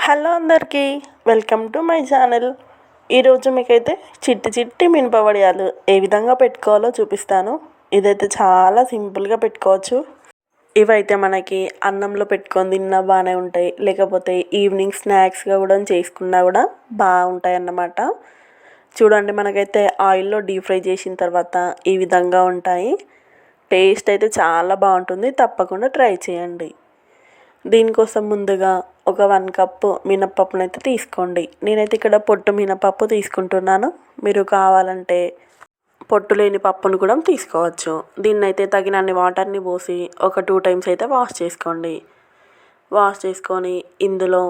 Hello అందరికీ, welcome to my channel. ఈరోజు మీకైతే చిట్టి చిట్టి మినప వడియాలు ఏ విధంగా పెట్టుకోవాలో చూపిస్తాను. ఇదైతే చాలా సింపుల్గా పెట్టుకోవచ్చు. ఇవైతే మనకి అన్నంలో పెట్టుకొని తిన్నా బాగానే ఉంటాయి, లేకపోతే ఈవినింగ్ స్నాక్స్గా కూడా చేసుకున్నా కూడా బాగుంటాయి అన్నమాట. చూడండి, మనకైతే ఆయిల్లో డీప్ ఫ్రై చేసిన తర్వాత ఈ విధంగా ఉంటాయి. టేస్ట్ అయితే చాలా బాగుంటుంది, తప్పకుండా ట్రై చేయండి. దీనికోసం ముందుగా ఒక 1 కప్పు మినప్పప్పునైతే తీసుకోండి. నేనైతే ఇక్కడ పొట్టు మినపప్పు తీసుకుంటున్నాను. మీరు కావాలంటే పొట్టు లేని పప్పును కూడా తీసుకోవచ్చు. దీన్నైతే తగినన్ని వాటర్ని పోసి ఒక 2 టైమ్స్ అయితే వాష్ చేసుకోండి. వాష్ చేసుకొని ఇందులో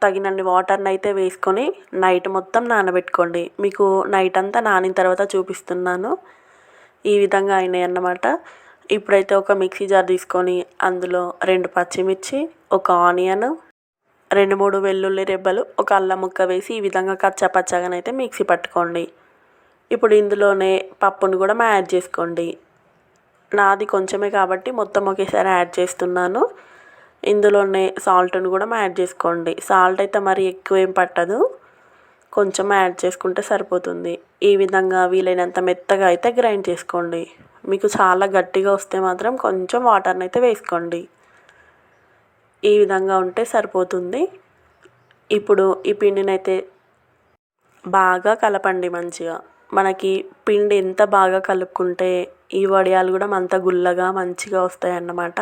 తగినన్ని వాటర్ని అయితే వేసుకొని నైట్ మొత్తం నానబెట్టుకోండి. మీకు నైట్ అంతా నానిన తర్వాత చూపిస్తున్నాను. ఈ విధంగా అయినాయి అన్నమాట. ఇప్పుడైతే ఒక మిక్సీ జార్ తీసుకొని అందులో 2 పచ్చిమిర్చి, ఒక ఆనియన్, 2-3 వెల్లుల్లి రెబ్బలు, ఒక అల్లం ముక్క వేసి ఈ విధంగా కచ్చాపచ్చాగానైతే మిక్సీ పట్టుకోండి. ఇప్పుడు ఇందులోనే పప్పును కూడా యాడ్ చేసుకోండి. నాది కొంచెమే కాబట్టి మొత్తం ఒకేసారి యాడ్ చేస్తున్నాను. ఇందులోనే సాల్ట్ను కూడా యాడ్ చేసుకోండి. సాల్ట్ అయితే మరి ఎక్కువ ఏం పట్టదు, కొంచెం యాడ్ చేసుకుంటే సరిపోతుంది. ఈ విధంగా వీలైనంత మెత్తగా అయితే గ్రైండ్ చేసుకోండి. మీకు చాలా గట్టిగా వస్తే మాత్రం కొంచెం వాటర్ని అయితే వేసుకోండి. ఈ విధంగా ఉంటే సరిపోతుంది. ఇప్పుడు ఈ పిండిని అయితే బాగా కలపండి మంచిగా. మనకి పిండి ఎంత బాగా కలుపుకుంటే ఈ వడియాలు కూడా అంత గుల్లగా మంచిగా వస్తాయి అన్నమాట.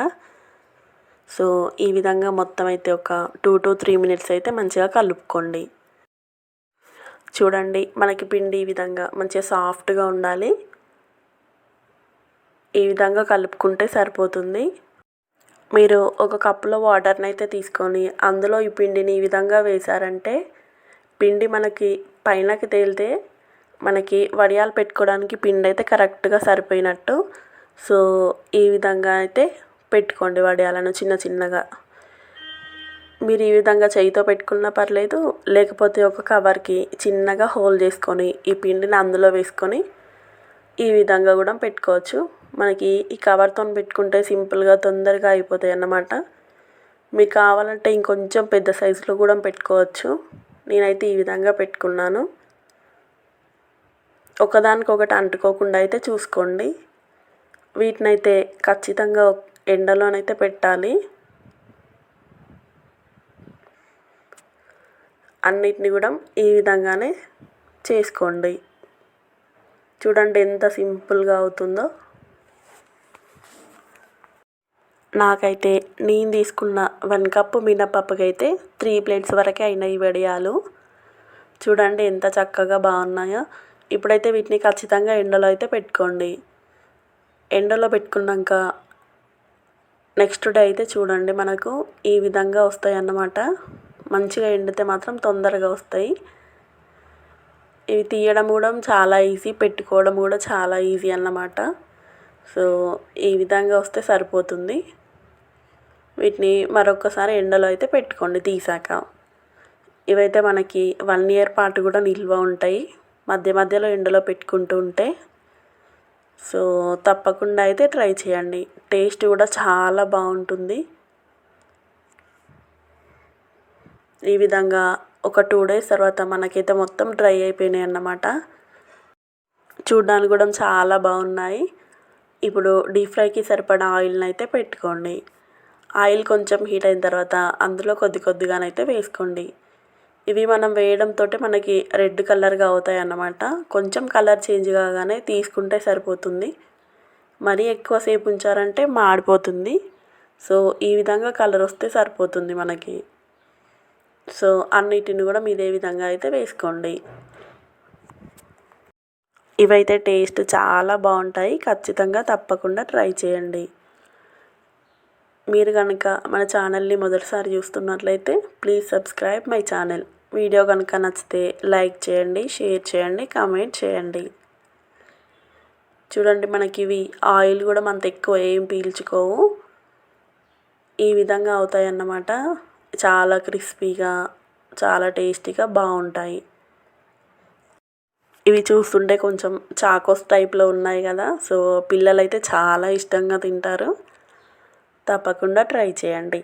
సో ఈ విధంగా మొత్తం అయితే ఒక 2 to 3 minutes అయితే మంచిగా కలుపుకోండి. చూడండి, మనకి పిండి ఈ విధంగా మంచిగా సాఫ్ట్గా ఉండాలి. ఈ విధంగా కలుపుకుంటే సరిపోతుంది. మీరు ఒక కప్పులో వాటర్ని అయితే తీసుకొని అందులో ఈ పిండిని ఈ విధంగా వేశారంటే పిండి మనకి పైనకి తేలితే మనకి వడియాలు పెట్టుకోవడానికి పిండి అయితే కరెక్ట్గా సరిపోయినట్టు. సో ఈ విధంగా అయితే పెట్టుకోండి వడియాలను చిన్న చిన్నగా. మీరు ఈ విధంగా చేయితో పెట్టుకున్నా పర్లేదు, లేకపోతే ఒక కవర్కి చిన్నగా హోల్ చేసుకొని ఈ పిండిని అందులో వేసుకొని ఈ విధంగా కూడా పెట్టుకోవచ్చు. మనకి ఈ కవర్తో పెట్టుకుంటే సింపుల్గా తొందరగా అయిపోతాయి అన్నమాట. మీకు కావాలంటే ఇంకొంచెం పెద్ద సైజులో కూడా పెట్టుకోవచ్చు. నేనైతే ఈ విధంగా పెట్టుకున్నాను. ఒకదానికొకటి అంటుకోకుండా అయితే చూసుకోండి. వీటినైతే ఖచ్చితంగా ఎండలోనైతే పెట్టాలి. అన్నిటిని కూడా ఈ విధంగానే చేసుకోండి. చూడండి ఎంత సింపుల్గా అవుతుందో. నాకైతే నేను తీసుకున్న 1 కప్పు మినపప్పుకైతే 3 plates వరకే అయినాయి వడియాలు. చూడండి ఎంత చక్కగా బాగున్నాయో. ఇప్పుడైతే వీటిని ఖచ్చితంగా ఎండలో అయితే పెట్టుకోండి. ఎండలో పెట్టుకున్నాక నెక్స్ట్ డే అయితే చూడండి మనకు ఈ విధంగా వస్తాయి అన్నమాట. మంచిగా ఎండితే మాత్రం తొందరగా వస్తాయి. ఇవి తీయడం కూడా చాలా ఈజీ, పెట్టుకోవడం కూడా చాలా ఈజీ అన్నమాట. సో ఈ విధంగా వస్తే సరిపోతుంది. వీటిని మరొకసారి ఎండలో అయితే పెట్టుకోండి తీసాక. ఇవైతే మనకి 1 year పాటు కూడా నిల్వ ఉంటాయి మధ్య మధ్యలో ఎండలో పెట్టుకుంటూ ఉంటే. సో తప్పకుండా అయితే ట్రై చేయండి. టేస్ట్ కూడా చాలా బాగుంటుంది. ఈ విధంగా ఒక 2 days తర్వాత మనకైతే మొత్తం డ్రై అయిపోయినాయి అన్నమాట. చూడడానికి కూడా చాలా బాగున్నాయి. ఇప్పుడు డీప్ ఫ్రైకి సరిపడా ఆయిల్ని అయితే పెట్టుకోండి. ఆయిల్ కొంచెం హీట్ అయిన తర్వాత అందులో కొద్దిగానైతే వేసుకోండి. ఇవి మనం వేయడంతో మనకి రెడ్ కలర్గా అవుతాయి అన్నమాట. కొంచెం కలర్ చేంజ్ కాగానే తీసుకుంటే సరిపోతుంది. మరీ ఎక్కువసేపు ఉంచారంటే మాడిపోతుంది. సో ఈ విధంగా కలర్ వస్తే సరిపోతుంది మనకి. సో అన్నిటిని కూడా ఇదే విధంగా అయితే వేసుకోండి. ఇవైతే టేస్ట్ చాలా బాగుంటాయి. ఖచ్చితంగా తప్పకుండా ట్రై చేయండి. మీరు కనుక మన ఛానల్ని మొదటిసారి చూస్తున్నట్లయితే please subscribe my channel. Video కనుక నచ్చితే లైక్ చేయండి, షేర్ చేయండి, కామెంట్ చేయండి. చూడండి, మనకి ఇవి ఆయిల్ కూడా అంత ఎక్కువ ఏం పీల్చుకోవు. ఈ విధంగా అవుతాయి అన్నమాట. చాలా క్రిస్పీగా, చాలా టేస్టీగా బాగుంటాయి. ఇవి చూస్తుంటే కొంచెం చాకోస్ టైప్లో ఉన్నాయి కదా. సో పిల్లలైతే చాలా ఇష్టంగా తింటారు. తప్పకుండా ట్రై చేయండి.